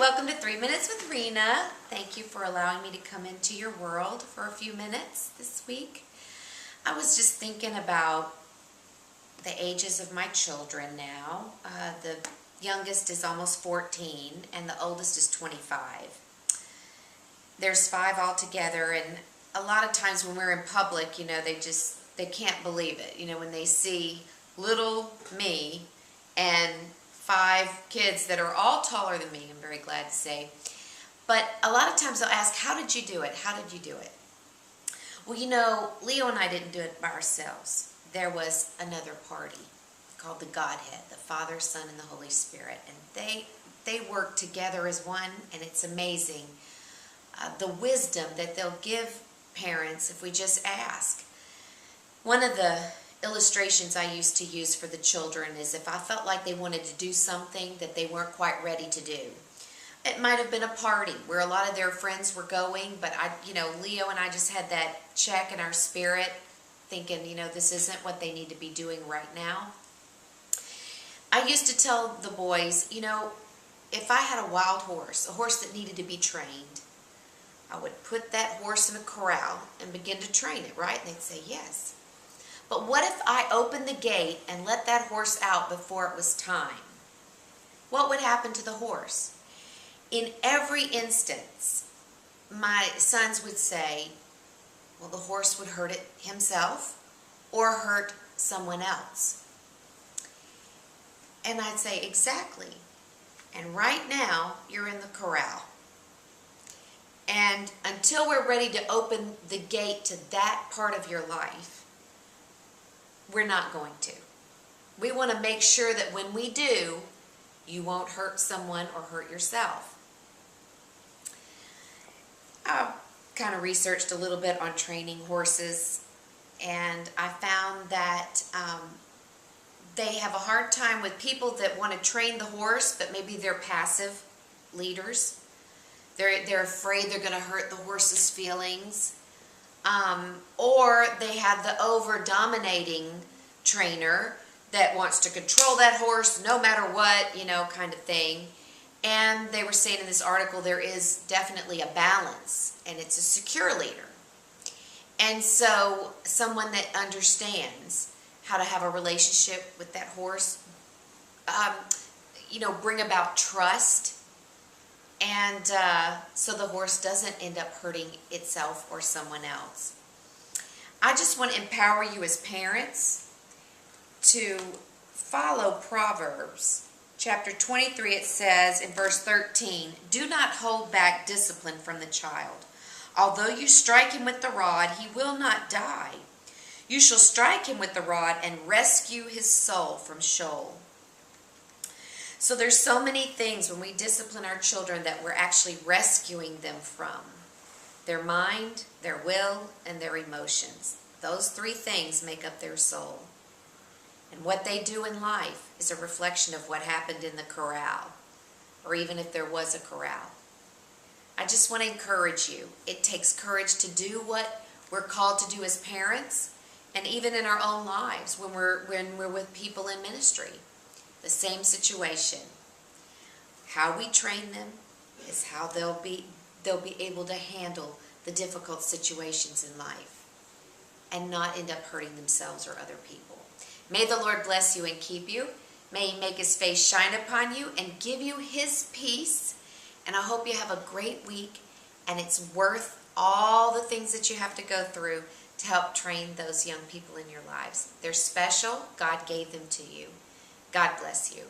welcome to 3 Minutes with Rena. Thank you for allowing me to come into your world for a few minutes this week. I was just thinking about the ages of my children now. The youngest is almost 14 and the oldest is 25. There's 5 altogether, and a lot of times when we're in public, they can't believe it. When they see little me and 5 kids that are all taller than me, I'm very glad to say. But a lot of times they'll ask, how did you do it? How did you do it? Well, Leo and I didn't do it by ourselves. There was another party called the Godhead, the Father, Son, and the Holy Spirit. And they work together as one, and it's amazing the wisdom that they'll give parents if we just ask. One of the illustrations I used to use for the children is if I felt like they wanted to do something that they weren't quite ready to do. It might have been a party where a lot of their friends were going, but Leo and I just had that check in our spirit thinking, this isn't what they need to be doing right now. I used to tell the boys, if I had a wild horse, a horse that needed to be trained, I would put that horse in a corral and begin to train it, right? And they'd say, yes. But what if I opened the gate and let that horse out before it was time? What would happen to the horse? In every instance, my sons would say, well, the horse would hurt it himself or hurt someone else. And I'd say, exactly. And right now, you're in the corral. And until we're ready to open the gate to that part of your life, we're not going to. We want to make sure that when we do, you won't hurt someone or hurt yourself. I kind of researched a little bit on training horses, and I found that they have a hard time with people that want to train the horse, but maybe they're passive leaders. They're afraid they're going to hurt the horse's feelings. Or they have the over-dominating trainer that wants to control that horse no matter what, kind of thing. And they were saying in this article there is definitely a balance, and it's a secure leader. And so someone that understands how to have a relationship with that horse, bring about trust, and so the horse doesn't end up hurting itself or someone else. I just want to empower you as parents to follow Proverbs. Chapter 23, it says in verse 13, do not hold back discipline from the child. Although you strike him with the rod, he will not die. You shall strike him with the rod and rescue his soul from Sheol. So there's so many things when we discipline our children that we're actually rescuing them from. Their mind, their will, and their emotions. Those 3 things make up their soul. And what they do in life is a reflection of what happened in the corral, or even if there was a corral. I just want to encourage you. It takes courage to do what we're called to do as parents, and even in our own lives when we're with people in ministry. The same situation. How we train them is how they'll be able to handle the difficult situations in life and not end up hurting themselves or other people. May the Lord bless you and keep you. May He make His face shine upon you and give you His peace. And I hope you have a great week, and it's worth all the things that you have to go through to help train those young people in your lives. They're special. God gave them to you. God bless you.